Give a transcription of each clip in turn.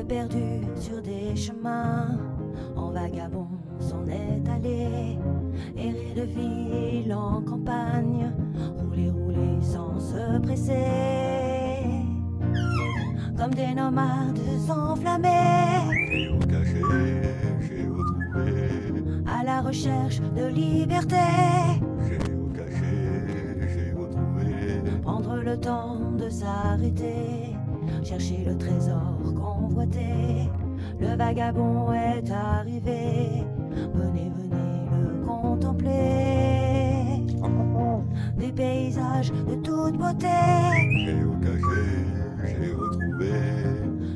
s'est perdu sur des chemins, en vagabond s'en est allé, errer de ville en campagne, rouler, rouler sans se presser, comme des nomades enflammés, Géocaché, à la recherche de liberté. j'ai retrouvé. Prendre le temps de s'arrêter, chercher le trésor convoité. Le vagabond est arrivé, venez, venez le contempler. Des paysages de toute beauté, Géocaché, j'ai retrouvé.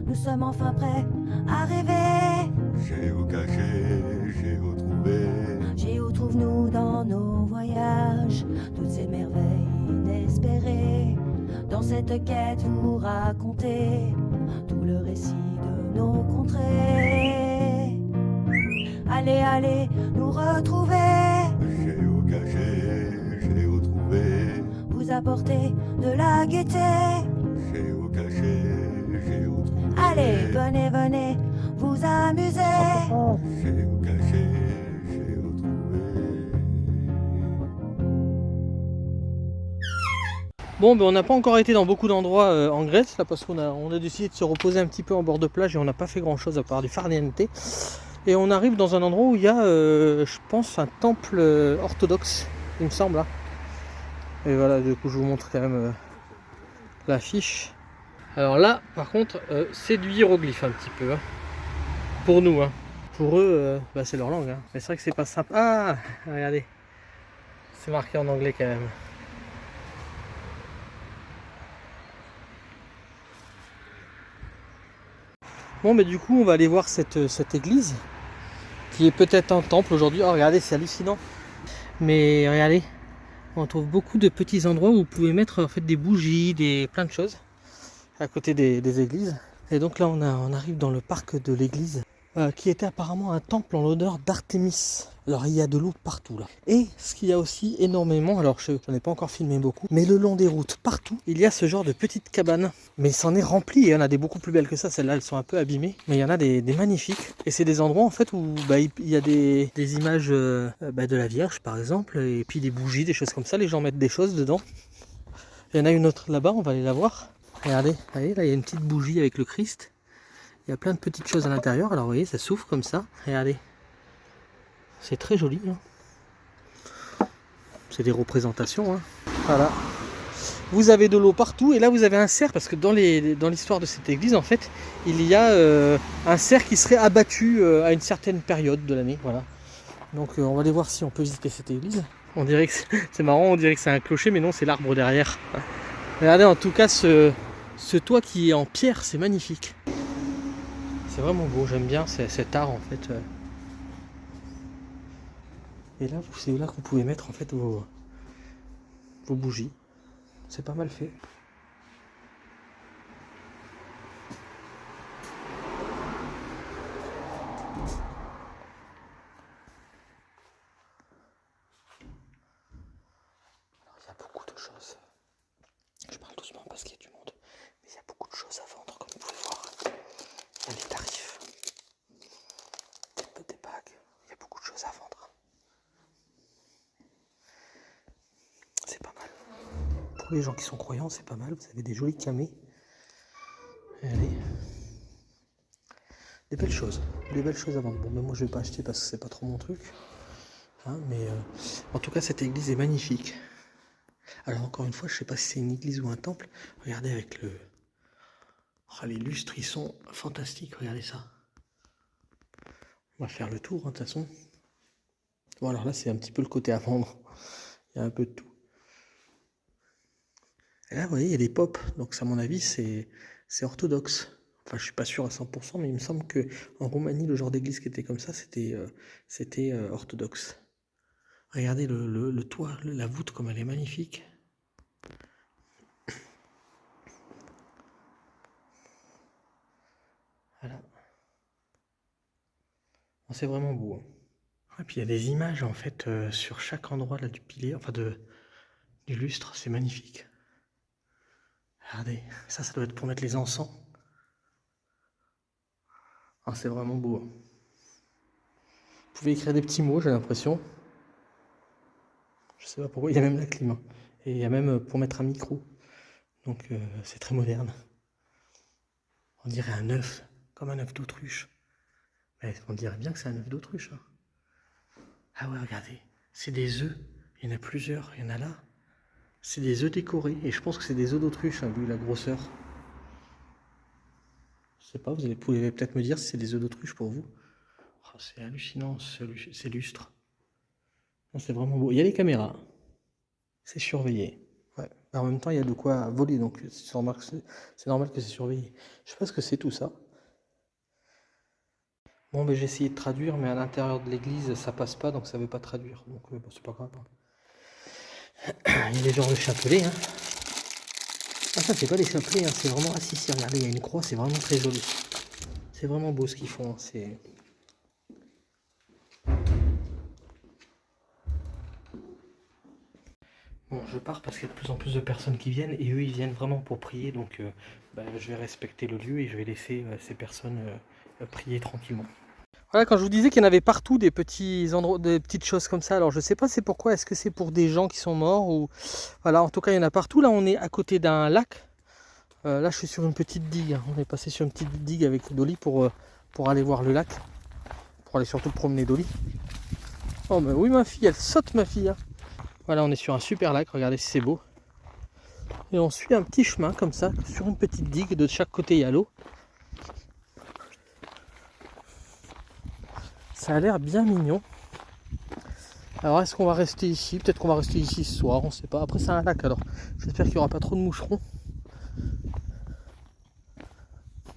nous sommes enfin prêts à rêver. Géocaché, j'ai retrouvé. Géo trouve-nous dans nos voyages toutes ces merveilles inespérées. Dans cette quête vous racontez tout le récit de nos contrées. Allez, allez, nous retrouver, Géocaché, j'ai retrouvé. vous apporter de la gaieté. Géocaché, j'ai retrouvé. Allez, venez, venez, vous amuser. Géocaché, j'ai retrouvé. Bon, ben on n'a pas encore été dans beaucoup d'endroits en Grèce là parce qu'on a décidé de se reposer un petit peu en bord de plage et on n'a pas fait grand chose à part du farniente. Et on arrive dans un endroit où il y a, je pense, un temple orthodoxe, il me semble. Hein. Et voilà, du coup, je vous montre quand même l'affiche. Alors là, par contre, c'est du hiéroglyphe un petit peu. Hein. Pour nous, hein. Pour eux, bah, c'est leur langue. Hein. Mais c'est vrai que c'est pas simple. Ah, regardez, c'est marqué en anglais quand même. Bon, mais du coup, on va aller voir cette église qui est peut-être un temple aujourd'hui. Oh, regardez, c'est hallucinant. Mais regardez, on trouve beaucoup de petits endroits où vous pouvez mettre en fait des bougies, plein de choses à côté des églises. Et donc là, on arrive dans le parc de l'église qui était apparemment un temple en l'honneur d'Artémis. Alors il y a de l'eau partout là. Et ce qu'il y a aussi énormément, alors je n'en ai pas encore filmé beaucoup, mais le long des routes, partout, il y a ce genre de petites cabanes. Mais c'en est rempli, et il y en a des beaucoup plus belles que ça, celles-là elles sont un peu abîmées, mais il y en a des magnifiques. Et c'est des endroits en fait où il y a des images de la Vierge par exemple, et puis des bougies, des choses comme ça, les gens mettent des choses dedans. Il y en a une autre là-bas, on va aller la voir. Regardez, voyez, là il y a une petite bougie avec le Christ. Il y a plein de petites choses à l'intérieur, alors vous voyez, ça s'ouvre comme ça, regardez. C'est très joli. Hein. C'est des représentations. Hein. Voilà. Vous avez de l'eau partout et là vous avez un cerf parce que dans l'histoire de cette église en fait il y a un cerf qui serait abattu à une certaine période de l'année. Voilà. Donc on va aller voir si on peut visiter cette église. On dirait que c'est marrant, on dirait que c'est un clocher mais non c'est l'arbre derrière. Regardez en tout cas ce toit qui est en pierre, c'est magnifique. C'est vraiment beau, j'aime bien cet art en fait. Et là, c'est là que vous pouvez mettre en fait vos bougies. C'est pas mal fait. Alors il y a beaucoup de choses. Je parle doucement parce qu'il y a du monde. Mais il y a beaucoup de choses à vendre comme vous pouvez voir. Il y a les tarifs. Des bagues. Il y a beaucoup de choses à vendre. C'est pas mal. Pour les gens qui sont croyants, c'est pas mal. Vous avez des jolis camés. Allez. Des belles choses à vendre. Bon, mais moi je vais pas acheter parce que c'est pas trop mon truc. Hein, mais en tout cas, cette église est magnifique. Alors encore une fois, je sais pas si c'est une église ou un temple. Regardez avec le... Oh, les lustres, ils sont fantastiques. Regardez ça. On va faire le tour, hein, de toute façon. Bon, alors là, c'est un petit peu le côté à vendre. Il y a un peu de tout. Et là, vous voyez, il y a des pop. Donc, à mon avis, c'est orthodoxe. Enfin, je suis pas sûr à 100%, mais il me semble que en Roumanie, le genre d'église qui était comme ça, c'était orthodoxe. Regardez le toit, la voûte, comme elle est magnifique. Voilà. C'est vraiment beau. Hein. Et puis il y a des images en fait sur chaque endroit là, du pilier, enfin du lustre, c'est magnifique. Regardez, ça doit être pour mettre les encens. Ah, c'est vraiment beau. Hein. Vous pouvez écrire des petits mots, j'ai l'impression. Je sais pas pourquoi, il y a même la clim. Hein. Et il y a même pour mettre un micro. Donc c'est très moderne. On dirait un œuf, comme un œuf d'autruche. Mais on dirait bien que c'est un œuf d'autruche. Hein. Ah ouais, regardez, c'est des œufs. Il y en a plusieurs, il y en a là. C'est des œufs décorés. Et je pense que c'est des œufs d'autruche, hein, vu la grosseur. Je sais pas, vous pouvez peut-être me dire si c'est des œufs d'autruche pour vous. Oh, c'est hallucinant, ces lustres. C'est vraiment beau. Il y a les caméras. C'est surveillé. Ouais. En même temps, il y a de quoi voler, donc c'est normal que c'est surveillé. Je sais pas ce que c'est tout ça. Bon, ben, j'ai essayé de traduire, mais à l'intérieur de l'église, ça passe pas, donc ça veut pas traduire. Donc bon, c'est pas grave. Il y a les genres de chapelets. Hein. Ah, ça, c'est pas des chapelets, hein, c'est vraiment... Ah si, regardez, il y a une croix, c'est vraiment très joli. C'est vraiment beau ce qu'ils font. Hein, c'est... Bon, je pars parce qu'il y a de plus en plus de personnes qui viennent et eux ils viennent vraiment pour prier, donc je vais respecter le lieu et je vais laisser ces personnes prier tranquillement. Voilà, quand je vous disais qu'il y en avait partout des petits endroits, des petites choses comme ça, alors je sais pas c'est pourquoi, est-ce que c'est pour des gens qui sont morts ou... Voilà, en tout cas il y en a partout. Là on est à côté d'un lac, là je suis sur une petite digue, hein. On est passé sur une petite digue avec Dolly pour aller voir le lac, pour aller surtout promener Dolly. Oh mais oui ma fille, elle saute ma fille hein. Voilà, on est sur un super lac, regardez si c'est beau. Et on suit un petit chemin comme ça, sur une petite digue, de chaque côté il y a l'eau. Ça a l'air bien mignon. Alors est-ce qu'on va rester ici? Peut-être qu'on va rester ici ce soir, on sait pas. Après c'est un lac alors, j'espère qu'il n'y aura pas trop de moucherons.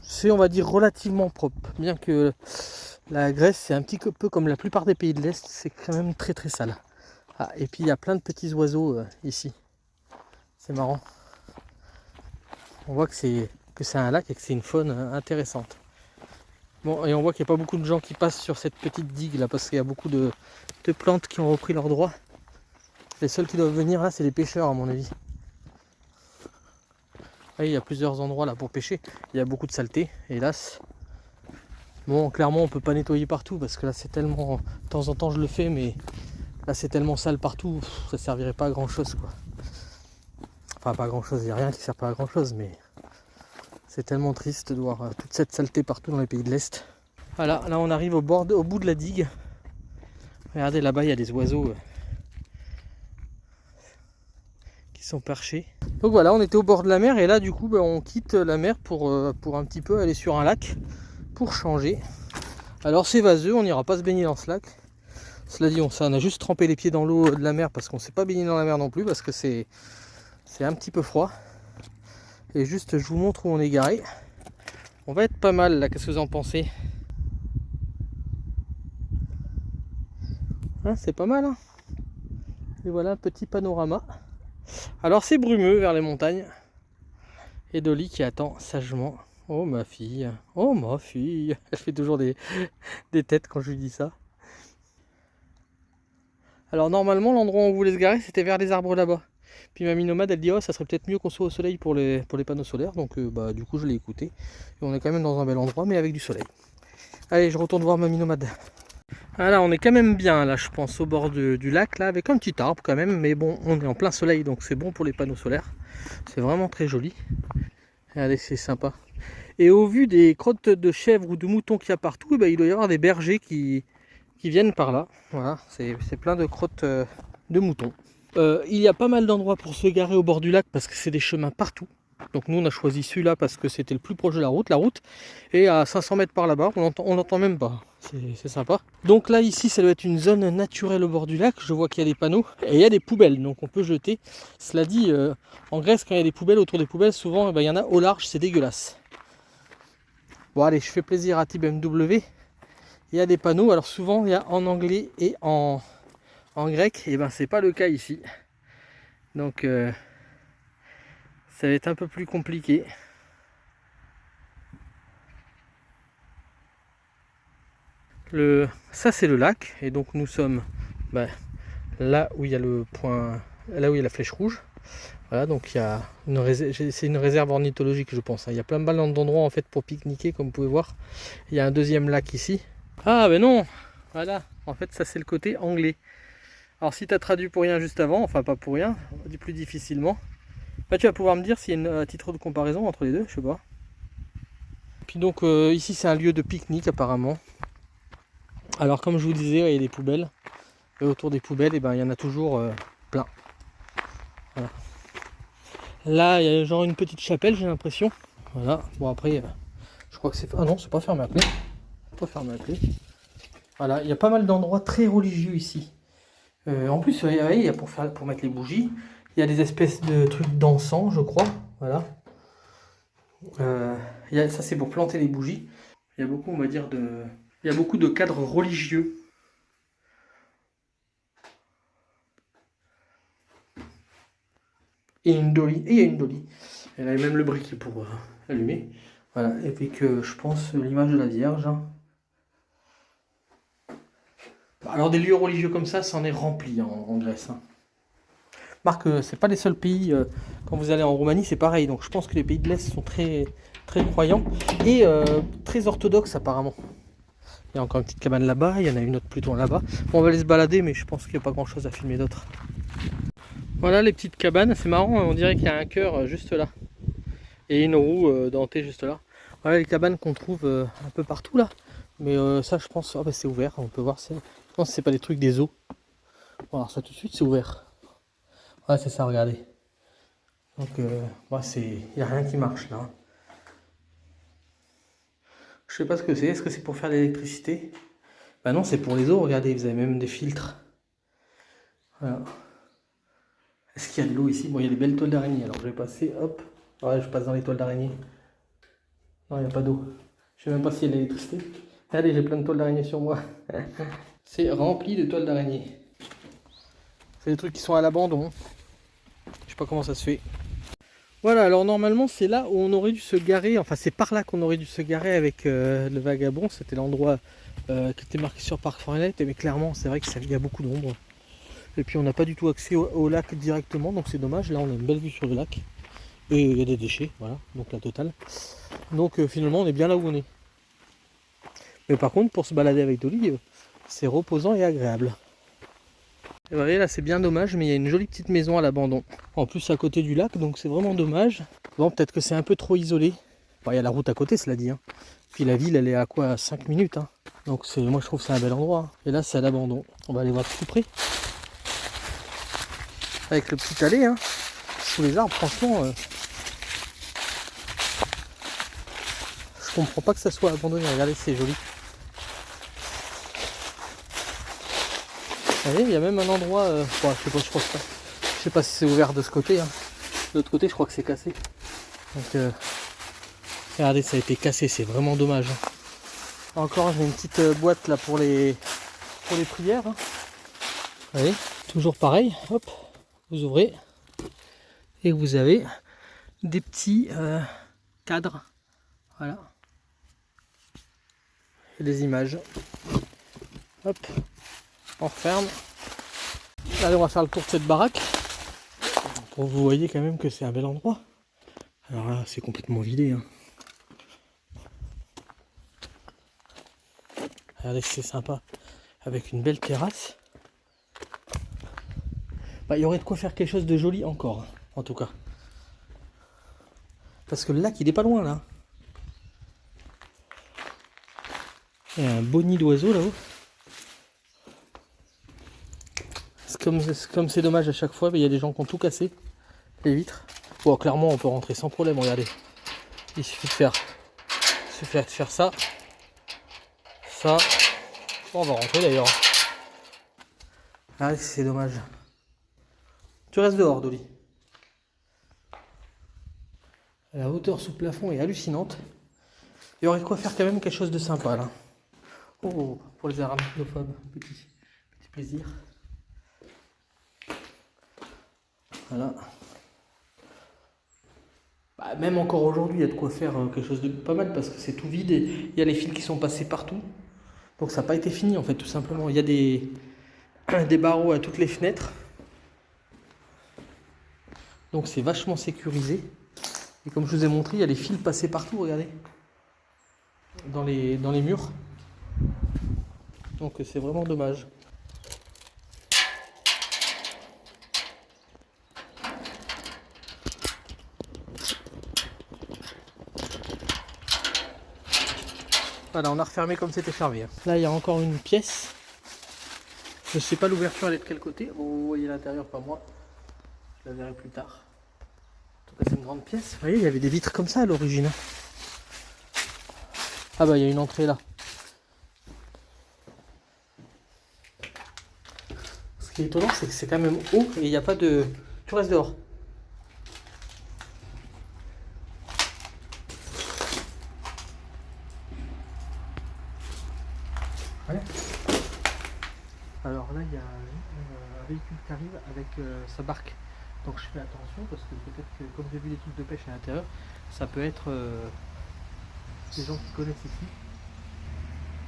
C'est on va dire relativement propre, bien que la Grèce c'est un petit peu comme la plupart des pays de l'Est, c'est quand même très très sale. Ah, et puis il y a plein de petits oiseaux ici. C'est marrant. On voit que c'est un lac et que c'est une faune intéressante. Bon, et on voit qu'il n'y a pas beaucoup de gens qui passent sur cette petite digue là parce qu'il y a beaucoup de plantes qui ont repris leur droit. Les seuls qui doivent venir là, c'est les pêcheurs à mon avis. Ah, il y a plusieurs endroits là pour pêcher. Il y a beaucoup de saleté, hélas. Bon, clairement, on peut pas nettoyer partout parce que là, c'est tellement. De temps en temps, je le fais, mais là, c'est tellement sale partout, ça servirait pas à grand chose quoi. Enfin, pas grand chose, il n'y a rien qui sert pas à grand chose, mais c'est tellement triste de voir toute cette saleté partout dans les pays de l'Est. Voilà, là on arrive au bout de la digue. Regardez là-bas, il y a des oiseaux qui sont perchés. Donc voilà, on était au bord de la mer et là du coup on quitte la mer pour un petit peu aller sur un lac pour changer. Alors c'est vaseux, on n'ira pas se baigner dans ce lac. Cela dit, on a juste trempé les pieds dans l'eau de la mer parce qu'on ne s'est pas baigné dans la mer non plus parce que c'est un petit peu froid. Et juste je vous montre où on est garé. On va être pas mal là, qu'est-ce que vous en pensez? Hein, c'est pas mal hein. Et voilà un petit panorama. Alors c'est brumeux vers les montagnes. Et Dolly qui attend sagement. Oh ma fille, oh ma fille. Elle fait toujours des têtes quand je lui dis ça. Alors normalement l'endroit où on voulait se garer c'était vers les arbres là-bas. Puis Mamie Nomade elle dit oh ça serait peut-être mieux qu'on soit au soleil pour les panneaux solaires. Donc du coup je l'ai écouté. Et on est quand même dans un bel endroit mais avec du soleil. Allez je retourne voir Mamie Nomade. Ah là on est quand même bien là je pense au bord du lac là avec un petit arbre quand même. Mais bon on est en plein soleil donc c'est bon pour les panneaux solaires. C'est vraiment très joli. Regardez c'est sympa. Et au vu des crottes de chèvres ou de moutons qu'il y a partout, il doit y avoir des bergers qui viennent par là. Voilà, c'est plein de crottes de moutons. Il y a pas mal d'endroits pour se garer au bord du lac parce que c'est des chemins partout. Donc nous on a choisi celui-là parce que c'était le plus proche de la route. Et à 500 mètres par là-bas, on l'entend même pas. C'est sympa. Donc là ici ça doit être une zone naturelle au bord du lac. Je vois qu'il y a des panneaux et il y a des poubelles. Donc on peut jeter. Cela dit, en Grèce quand il y a des poubelles autour des poubelles, souvent il y en a au large, c'est dégueulasse. Bon allez, je fais plaisir à TBMW. Il y a des panneaux, alors souvent il y a en anglais et en grec, et c'est pas le cas ici. Donc ça va être un peu plus compliqué. Ça c'est le lac, et donc nous sommes là où il y a le point, là où il y a la flèche rouge. Voilà, donc il y a c'est une réserve ornithologique, je pense. Il y a plein de balles d'endroits en fait pour pique-niquer, comme vous pouvez voir. Il y a un deuxième lac ici. Ah ben non, voilà. En fait, ça c'est le côté anglais. Alors si tu as traduit pour rien juste avant, enfin pas pour rien, plus difficilement, bah, tu vas pouvoir me dire s'il y a un titre de comparaison entre les deux, je sais pas. Puis donc ici c'est un lieu de pique-nique apparemment. Alors comme je vous disais, il y a des poubelles. Et autour des poubelles, et ben, il y en a toujours plein. Voilà. Là, il y a genre une petite chapelle, j'ai l'impression. Voilà. Bon après, je crois que c'est... Ah non, c'est pas fermé à clé. Pas fermé à clé. Voilà, il y a pas mal d'endroits très religieux ici. En plus, il y a pour mettre les bougies. Il y a des espèces de trucs d'encens, je crois. Voilà. Ça, c'est pour planter les bougies. Il y a beaucoup, on va dire, il y a beaucoup de cadres religieux. Et une dolly. Et il y a une dolly. Elle a même le briquet pour allumer. Voilà. Et puis que je pense l'image de la Vierge. Alors des lieux religieux comme ça, en est rempli en Grèce. Remarque, c'est pas les seuls pays, quand vous allez en Roumanie, c'est pareil. Donc je pense que les pays de l'Est sont très, très croyants et très orthodoxes apparemment. Il y a encore une petite cabane là-bas, il y en a une autre plutôt là-bas. Bon, on va aller se balader, mais je pense qu'il n'y a pas grand-chose à filmer d'autre. Voilà les petites cabanes, c'est marrant, on dirait qu'il y a un cœur juste là. Et une roue dentée juste là. Voilà les cabanes qu'on trouve un peu partout là. Mais ça je pense, oh, bah, c'est ouvert, on peut voir. Je pense que c'est pas des trucs des eaux. Bon, alors ça tout de suite c'est ouvert. Ouais c'est ça, regardez. Donc bah, il n'y a rien qui marche là. Je sais pas ce que c'est, est-ce que c'est pour faire de l'électricité? Bah non, c'est pour les eaux, regardez, vous avez même des filtres. Voilà. Est-ce qu'il y a de l'eau ici? Bon, il y a des belles toiles d'araignée, alors je vais passer, hop. Ouais, je passe dans les toiles d'araignée. Non, il n'y a pas d'eau. Je sais même pas s'il y a de l'électricité. Regardez, j'ai plein de toiles d'araignée sur moi. C'est rempli de toiles d'araignée. C'est des trucs qui sont à l'abandon. Je sais pas comment ça se fait. Voilà, alors normalement c'est là où on aurait dû se garer, enfin c'est par là qu'on aurait dû se garer avec le vagabond. C'était l'endroit qui était marqué sur Park Forest, mais clairement c'est vrai qu'il y a beaucoup d'ombre. Et puis on n'a pas du tout accès au lac directement, donc c'est dommage. Là on a une belle vue sur le lac. Et il y a des déchets, voilà, donc la totale. Donc finalement on est bien là où on est. Mais par contre pour se balader avec Dolly, c'est reposant et agréable. Et vous voyez là c'est bien dommage, mais il y a une jolie petite maison à l'abandon. En plus à côté du lac, donc c'est vraiment dommage. Bon, peut-être que c'est un peu trop isolé. Bon, il y a la route à côté, cela dit. Hein. Puis la ville elle est à quoi, 5 minutes. Hein. Donc moi je trouve que c'est un bel endroit. Hein. Et là c'est à l'abandon. On va aller voir de plus près. Avec le petit allée, hein, sous les arbres, franchement. Je comprends pas que ça soit abandonné. Regardez, c'est joli. Vous voyez, il y a même un endroit, bon, je sais pas si c'est ouvert de ce côté. Hein. De l'autre côté, je crois que c'est cassé. Donc, regardez, ça a été cassé, c'est vraiment dommage. Hein. Encore, j'ai une petite boîte là pour les prières. Hein. Vous voyez, toujours pareil. Hop, vous ouvrez et vous avez des petits cadres. Voilà. Et des images. Hop. On referme. Allez, on va faire le tour de cette baraque. Pour vous voyez quand même que c'est un bel endroit. Alors là, c'est complètement vidé. Hein. Regardez, c'est sympa. Avec une belle terrasse. Bah, il y aurait de quoi faire quelque chose de joli encore, en tout cas. Parce que le lac, il est pas loin là. Il y a un beau nid d'oiseaux là-haut. Comme c'est dommage à chaque fois, il y a des gens qui ont tout cassé, les vitres. Bon, clairement, on peut rentrer sans problème, regardez. Il suffit de faire ça. Ça. Bon, on va rentrer d'ailleurs. Ah, c'est dommage. Tu restes dehors, Dolly. La hauteur sous plafond est hallucinante. Il y aurait de quoi faire quand même quelque chose de sympa là. Oh, pour les arachnophobes, petit plaisir. Voilà. Bah, même encore aujourd'hui, il y a de quoi faire quelque chose de pas mal parce que c'est tout vide et il y a les fils qui sont passés partout. Donc ça n'a pas été fini en fait, tout simplement. Il y a des barreaux à toutes les fenêtres. Donc c'est vachement sécurisé. Et comme je vous ai montré, il y a les fils passés partout, regardez. Dans les murs. Donc c'est vraiment dommage. Voilà, on a refermé comme c'était fermé. Là, il y a encore une pièce. Je ne sais pas l'ouverture, elle est de quel côté. Oh, vous voyez l'intérieur, pas moi. Je la verrai plus tard. En tout cas, c'est une grande pièce. Vous voyez, il y avait des vitres comme ça à l'origine. Ah bah, il y a une entrée là. Ce qui est étonnant, c'est que c'est quand même haut et il n'y a pas de... Tu restes dehors. Ouais. Alors là, il y a un véhicule qui arrive avec sa barque. Donc je fais attention parce que peut-être que, comme j'ai vu des trucs de pêche à l'intérieur, ça peut être des gens qui connaissent ici.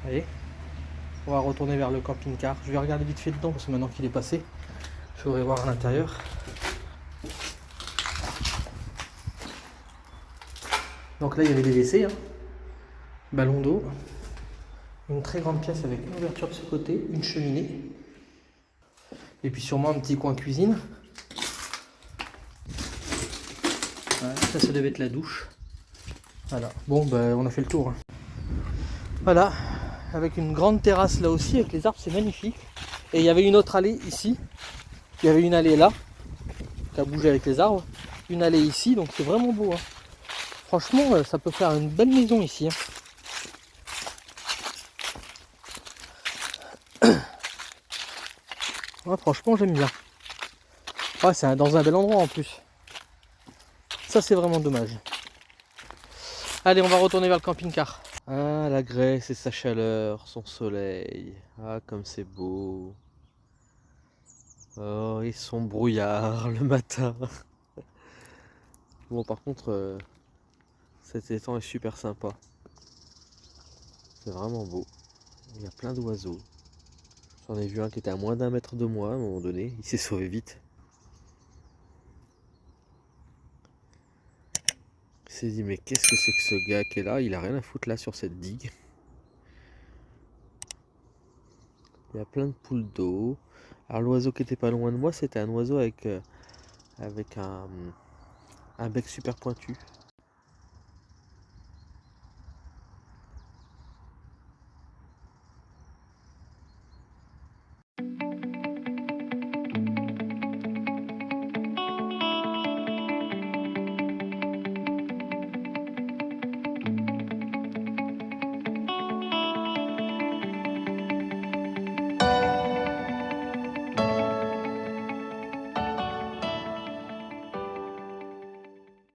Allez, on va retourner vers le camping-car. Je vais regarder vite fait dedans parce que maintenant qu'il est passé, je voudrais voir à l'intérieur. Donc là, il y avait des WC, hein. Ballon d'eau, une très grande pièce avec une ouverture de ce côté, une cheminée, et puis sûrement un petit coin cuisine. Voilà, ça devait être la douche. Voilà, bon, ben, on a fait le tour, hein. Voilà, avec une grande terrasse là aussi, avec les arbres, c'est magnifique. Et il y avait une autre allée ici. Il y avait une allée là, qui a bougé avec les arbres. Une allée ici, donc c'est vraiment beau, hein. Franchement, ça peut faire une belle maison ici, hein. Ouais, franchement, j'aime bien. Ouais, c'est dans un bel endroit en plus. Ça, c'est vraiment dommage. Allez, on va retourner vers le camping-car. Ah, la Grèce et sa chaleur, son soleil. Ah, comme c'est beau. Oh, et son brouillard le matin. Bon, par contre, cet étang est super sympa. C'est vraiment beau. Il y a plein d'oiseaux. J'en ai vu un qui était à moins d'1 mètre de moi à un moment donné. Il s'est sauvé vite. Il s'est dit, mais qu'est-ce que c'est que ce gars qui est là? Il a rien à foutre là sur cette digue. Il y a plein de poules d'eau. Alors l'oiseau qui était pas loin de moi, c'était un oiseau avec un bec super pointu.